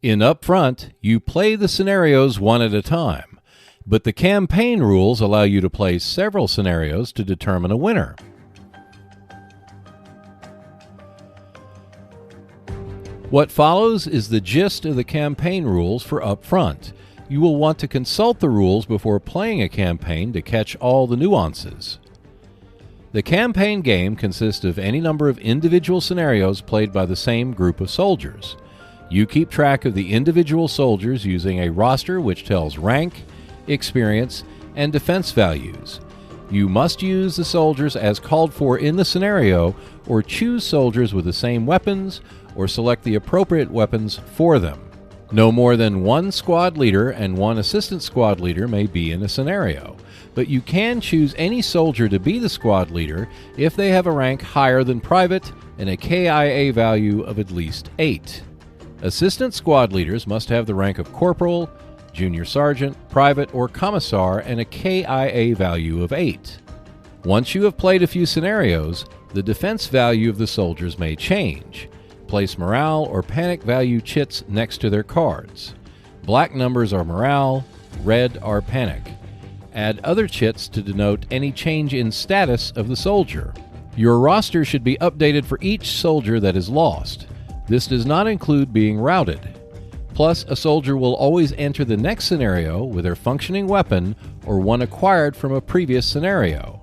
In Upfront, you play the scenarios one at a time, but the campaign rules allow you to play several scenarios to determine a winner. What follows is the gist of the campaign rules for Upfront. You will want to consult the rules before playing a campaign to catch all the nuances. The campaign game consists of any number of individual scenarios played by the same group of soldiers. You keep track of the individual soldiers using a roster which tells rank, experience, and defense values. You must use the soldiers as called for in the scenario, or choose soldiers with the same weapons, or select the appropriate weapons for them. No more than one squad leader and one assistant squad leader may be in a scenario, but you can choose any soldier to be the squad leader if they have a rank higher than private and a KIA value of at least 8. Assistant squad leaders must have the rank of corporal, junior sergeant, private, or commissar and a KIA value of 8. Once you have played a few scenarios, the defense value of the soldiers may change. Place morale or panic value chits next to their cards. Black numbers are morale, red are panic. Add other chits to denote any change in status of the soldier. Your roster should be updated for each soldier that is lost. This does not include being routed. Plus, a soldier will always enter the next scenario with their functioning weapon or one acquired from a previous scenario.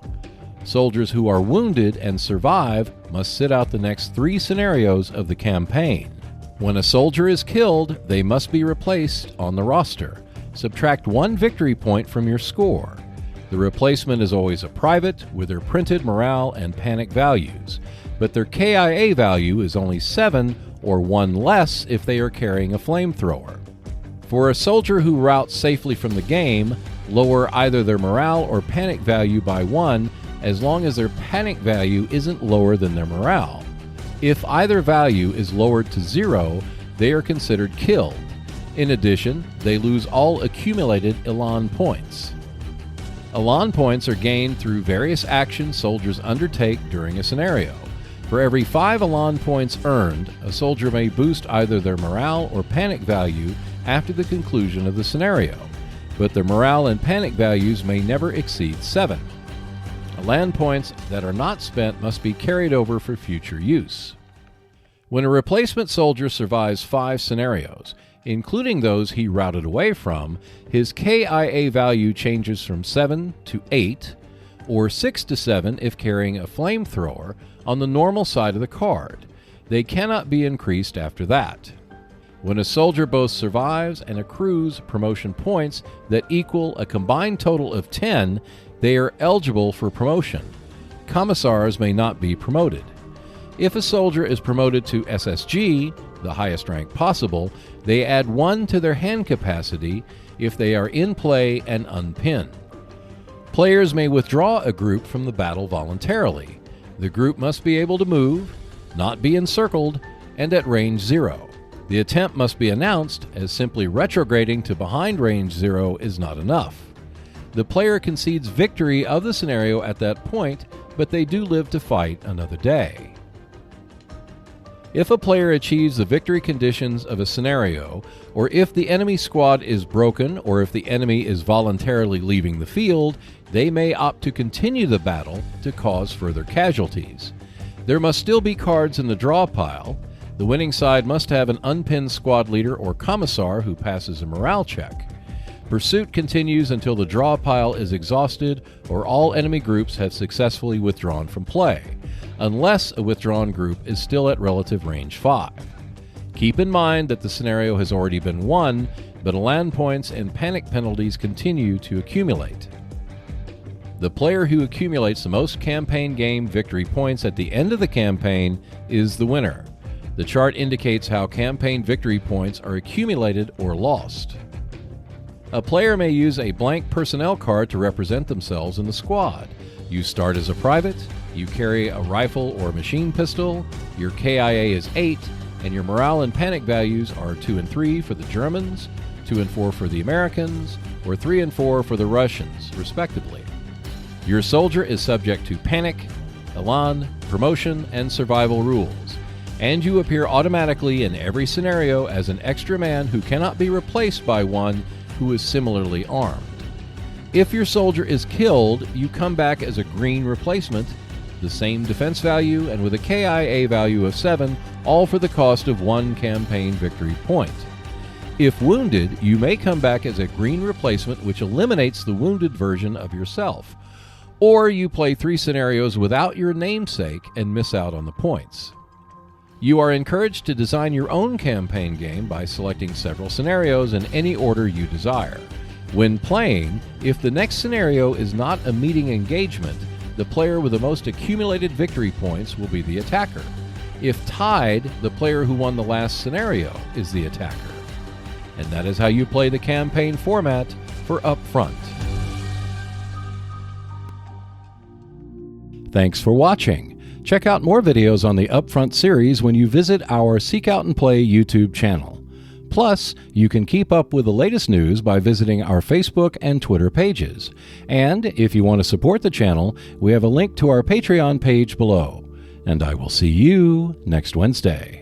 Soldiers who are wounded and survive must sit out the next 3 scenarios of the campaign. When a soldier is killed, they must be replaced on the roster. Subtract 1 victory point from your score. The replacement is always a private with their printed morale and panic values, but their KIA value is only 7 or 1 less if they are carrying a flamethrower. For a soldier who routs safely from the game, lower either their morale or panic value by 1 as long as their panic value isn't lower than their morale. If either value is lowered to 0, they are considered killed. In addition, they lose all accumulated Elan points. Elan points are gained through various actions soldiers undertake during a scenario. For every 5 Elan points earned, a soldier may boost either their morale or panic value after the conclusion of the scenario, but their morale and panic values may never exceed 7. Elan points that are not spent must be carried over for future use. When a replacement soldier survives 5 scenarios, including those he routed away from, his KIA value changes from 7 to 8, or 6 to 7 if carrying a flamethrower, on the normal side of the card. They cannot be increased after that. When a soldier both survives and accrues promotion points that equal a combined total of 10, they are eligible for promotion. Commissars may not be promoted. If a soldier is promoted to SSG, the highest rank possible, they add 1 to their hand capacity if they are in play and unpinned. Players may withdraw a group from the battle voluntarily. The group must be able to move, not be encircled, and at range 0. The attempt must be announced, as simply retrograding to behind range 0 is not enough. The player concedes victory of the scenario at that point, but they do live to fight another day. If a player achieves the victory conditions of a scenario, or if the enemy squad is broken, or if the enemy is voluntarily leaving the field, they may opt to continue the battle to cause further casualties. There must still be cards in the draw pile. The winning side must have an unpinned squad leader or commissar who passes a morale check. Pursuit continues until the draw pile is exhausted or all enemy groups have successfully withdrawn from play, unless a withdrawn group is still at relative range 5. Keep in mind that the scenario has already been won, but Elan points and panic penalties continue to accumulate. The player who accumulates the most campaign game victory points at the end of the campaign is the winner. The chart indicates how campaign victory points are accumulated or lost. A player may use a blank personnel card to represent themselves in the squad. You start as a private, you carry a rifle or machine pistol, your KIA is 8, and your morale and panic values are 2 and 3 for the Germans, 2 and 4 for the Americans, or 3 and 4 for the Russians, respectively. Your soldier is subject to panic, Elan, promotion, and survival rules. and you appear automatically in every scenario as an extra man who cannot be replaced by one who is similarly armed. If your soldier is killed, you come back as a green replacement, the same defense value and with a KIA value of 7, all for the cost of 1 campaign victory point. If wounded, you may come back as a green replacement, which eliminates the wounded version of yourself. Or you play 3 scenarios without your namesake and miss out on the points. You are encouraged to design your own campaign game by selecting several scenarios in any order you desire. When playing, if the next scenario is not a meeting engagement, the player with the most accumulated victory points will be the attacker. If tied, the player who won the last scenario is the attacker. And that is how you play the campaign format for Upfront. Thanks for watching. Check out more videos on the Upfront series when you visit our Seek Out and Play YouTube channel. Plus, you can keep up with the latest news by visiting our Facebook and Twitter pages. And if you want to support the channel, we have a link to our Patreon page below. And I will see you next Wednesday.